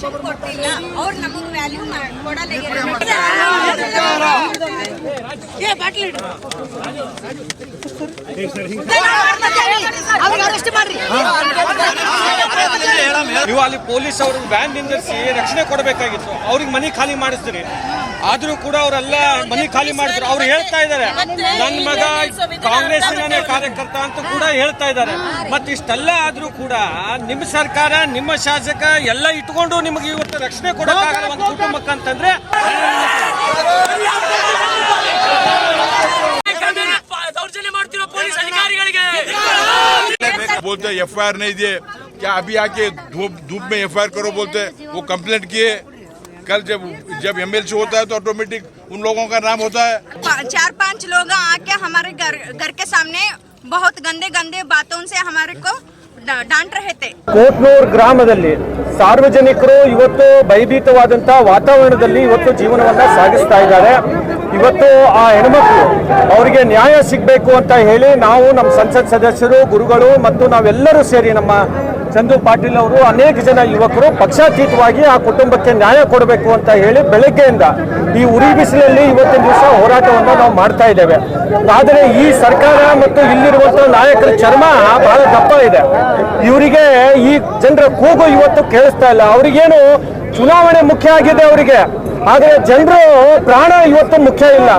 ರಕ್ಷಣೆ ಕೊಟ್ಟಿಲ್ಲ, ಅವ್ರು ನಮಗೆ ವ್ಯಾಲ್ಯೂ ಕೊಡಲ್ಲ. ನೀವು ಅಲ್ಲಿ ಪೊಲೀಸ್ ಅವರು ವ್ಯಾನ್ ನಿಂದಿರಿಸಿ ರಕ್ಷಣೆ ಕೊಡಬೇಕಾಗಿತ್ತು, ಅವ್ರಿಗೆ ಮನಿ ಖಾಲಿ ಮಾಡಿಸ್ತೀರಿ. ಆದ್ರೂ ಕೂಡ ಅವರೆಲ್ಲ ಮನಿ ಖಾಲಿ ಮಾಡಿದ್ರು. ಅವ್ರು ಹೇಳ್ತಾ ಇದ್ದಾರೆ ನನ್ನ ಮಗ ಕಾಂಗ್ರೆಸ್ಸಿನ ಕಾರ್ಯಕರ್ತ ಅಂತ ಕೂಡ ಹೇಳ್ತಾ ಇದ್ದಾರೆ. ಮತ್ತೆ ಇಷ್ಟೆಲ್ಲ ಆದ್ರೂ ಕೂಡ ನಿಮ್ಮ ಸರ್ಕಾರ, ನಿಮ್ಮ ಶಾಸಕ ಎಲ್ಲ ಇಟ್ಕೊಂಡು ನಿಮಗೆ ಇವತ್ತು ರಕ್ಷಣೆ ಕೊಡೋಕ್ಕಾಗಲ್ಲ ಒಂದು ಕುಟುಂಬಕ್ಕೆ ಅಂತಂದ್ರೆ ದೌರ್ಜನ್ಯ ಮಾಡ್ತಿರೋ ಪೊಲೀಸ್ ಅಧಿಕಾರಿಗಳಿಗೆ बोलते FIR नहीं दिए क्या, अभी आके धूप में FIR करो बोलते. वो कंप्लेंट किए. कल जब MLC होता है तो ऑटोमेटिक उन लोगों का नाम होता है. 4-5 लोग आके हमारे घर के सामने बहुत गंदे गंदे बातों से हमारे को डांट रहे थे. ಕೋಟ್ನೂರು ಗ್ರಾಮದಲ್ಲಿ ಸಾರ್ವಜನಿಕರು ಇವತ್ತು ಭಯಭೀತವಾದಂತಹ ವಾತಾವರಣದಲ್ಲಿ ಇವತ್ತು ಜೀವನವನ್ನ ಸಾಗಿಸ್ತಾ ಇದ್ದಾರೆ. ಇವತ್ತು ಆ ಹೆಣ್ಮಕ್ಳು ಅವರಿಗೆ ನ್ಯಾಯ ಸಿಗಬೇಕು ಅಂತ ಹೇಳಿ ನಾವು ನಮ್ಮ ಸಂಸತ್ ಸದಸ್ಯರು, ಗುರುಗಳು ಮತ್ತು ನಾವೆಲ್ಲರೂ ಸೇರಿ ನಮ್ಮ ಚಂದು ಪಾಟೀಲ್ ಅವರು, ಅನೇಕ ಜನ ಯುವಕರು ಪಕ್ಷಾತೀತವಾಗಿ ಆ ಕುಟುಂಬಕ್ಕೆ ನ್ಯಾಯ ಕೊಡಬೇಕು ಅಂತ ಹೇಳಿ ಬೆಳಗ್ಗೆಯಿಂದ ಈ ಉರಿ ಬಿಸಿಲಲ್ಲಿ ಇವತ್ತಿನ ದಿವಸ ಹೋರಾಟವನ್ನು ನಾವು ಮಾಡ್ತಾ ಇದ್ದೇವೆ. ಆದರೆ ಈ ಸರ್ಕಾರ ಮತ್ತು ಇಲ್ಲಿರುವಂತಹ ನಾಯಕರ ಚರ್ಮ ಬಹಳ ದಪ್ಪ ಇದೆ. ಇವರಿಗೆ ಈ ಜನರ ಕೂಗು ಇವತ್ತು ಕೇಳಿಸ್ತಾ ಇಲ್ಲ. ಅವರಿಗೇನು ಚುನಾವಣೆ ಮುಖ್ಯ ಆಗಿದೆ ಅವರಿಗೆ, ಆದರೆ ಜನರು ಪ್ರಾಣ ಇವತ್ತು ಮುಖ್ಯ ಇಲ್ಲ.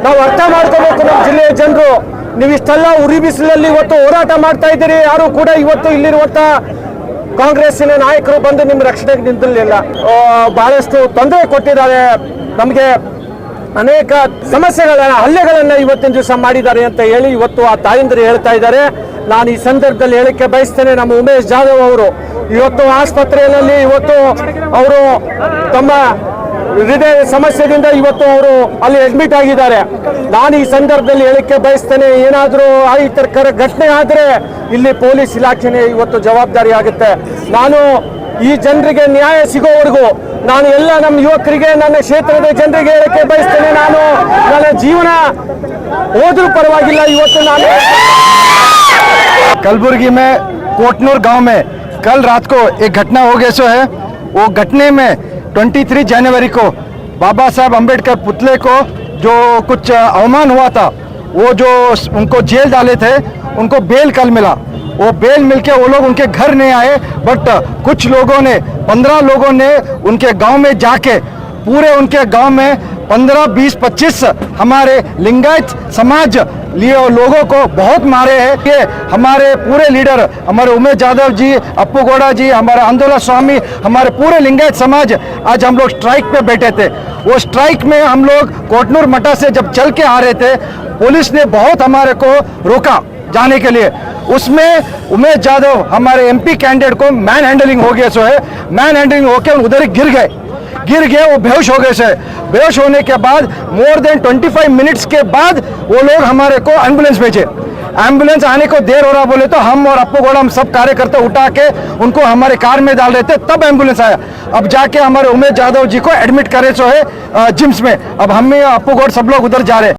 ನಾವು ಅರ್ಥ ಮಾಡ್ಕೋಬೇಕು. ನಮ್ಮ ಜಿಲ್ಲೆಯ ಜನರು, ನೀವು ಇಷ್ಟೆಲ್ಲ ಉರಿ ಬಿಸಿಲಲ್ಲಿ ಇವತ್ತು ಹೋರಾಟ ಮಾಡ್ತಾ ಇದ್ದೀರಿ, ಯಾರು ಕೂಡ ಇವತ್ತು ಇಲ್ಲಿರುವಂತ ಕಾಂಗ್ರೆಸ್ಸಿನ ನಾಯಕರು ಬಂದು ನಿಮ್ಮ ರಕ್ಷಣೆಗೆ ನಿಂತಿರಲಿಲ್ಲ. ಬಹಳಷ್ಟು ತೊಂದರೆ ಕೊಟ್ಟಿದ್ದಾರೆ ನಮಗೆ, ಅನೇಕ ಸಮಸ್ಯೆಗಳನ್ನ, ಹಲ್ಲೆಗಳನ್ನ ಇವತ್ತಿನ ದಿವಸ ಮಾಡಿದ್ದಾರೆ ಅಂತ ಹೇಳಿ ಇವತ್ತು ಆ ತಾಯಂದಿರು ಹೇಳ್ತಾ ಇದ್ದಾರೆ. ನಾನು ಈ ಸಂದರ್ಭದಲ್ಲಿ ಹೇಳಿಕೆ ಬಯಸ್ತೇನೆ, ನಮ್ಮ ಉಮೇಶ್ ಜಾಧವ್ ಅವರು ಇವತ್ತು ಆಸ್ಪತ್ರೆಯಲ್ಲಿ ಇವತ್ತು ಅವರು ತಮ್ಮ ಹೃದಯ ಸಮಸ್ಯೆದಿಂದ ಇವತ್ತು ಅವರು ಅಲ್ಲಿ ಅಡ್ಮಿಟ್ ಆಗಿದ್ದಾರೆ. ನಾನು ಈ ಸಂದರ್ಭದಲ್ಲಿ ಹೇಳಿಕೆ ಬಯಸ್ತೇನೆ, ಏನಾದರೂ ಈ ತರ ಘಟನೆ ಆದರೆ ಇಲ್ಲಿ ಪೊಲೀಸ್ ಇಲಾಖೆನೇ ಇವತ್ತು ಜವಾಬ್ದಾರಿ ಆಗುತ್ತೆ. ನಾನು ಈ ಜನರಿಗೆ ನ್ಯಾಯ ಸಿಗೋವರೆಗೂ ನಾನು ಎಲ್ಲ ನಮ್ಮ ಯುವಕರಿಗೆ, ನನ್ನ ಕ್ಷೇತ್ರದ ಜನರಿಗೆ ಹೇಳಿಕೆ ಬಯಸ್ತೇನೆ, ನಾನು ನನ್ನ ಜೀವನ ಹೋದ್ರೂ ಪರವಾಗಿಲ್ಲ. ಇವತ್ತು ನಾನು कलबुर्गी में कोटनूर गांव में कल रात को एक घटना हो गई सो है. वो घटने में 23 जनवरी को बाबा साहब अम्बेडकर पुतले को जो कुछ अवमान हुआ था, वो जो उनको जेल डाले थे, उनको बेल कल मिला. वो बेल मिलके वो लोग उनके घर नहीं आए, बट कुछ लोगों ने, 15 लोगों ने उनके गांव में जाके पूरे उनके गांव में 15, 20, 25 हमारे लिंगायत समाज लिए लोगों को बहुत मारे हैं. ये हमारे पूरे लीडर, हमारे उमेश जाधव जी, अप्पू गौड़ा जी, हमारे आंदोलन स्वामी, हमारे पूरे लिंगायत समाज आज हम लोग स्ट्राइक पे बैठे थे. वो स्ट्राइक में हम लोग कोटनूर मठा से जब चल के आ रहे थे, पुलिस ने बहुत हमारे को रोका जाने के लिए. उसमें उमेश जाधव हमारे MP कैंडिडेट को मैन हैंडलिंग हो गया सो है. मैन हैंडलिंग होकर उधर ही गिर गए. वो बेहोश हो गए से. बेहोश होने के बाद मोर देन 25 मिनट्स के बाद वो लोग हमारे को एम्बुलेंस भेजे. एम्बुलेंस आने को देर हो रहा बोले तो हम और अप्पू गौड़ा, हम सब कार्यकर्ता उठा के उनको हमारे कार में डाल रहे थे, तब एम्बुलेंस आया. अब जाके हमारे उमेश जाधव जी को एडमिट करे सो है जिम्स में. अब हम अप्पू गौड़ सब लोग उधर जा रहे हैं.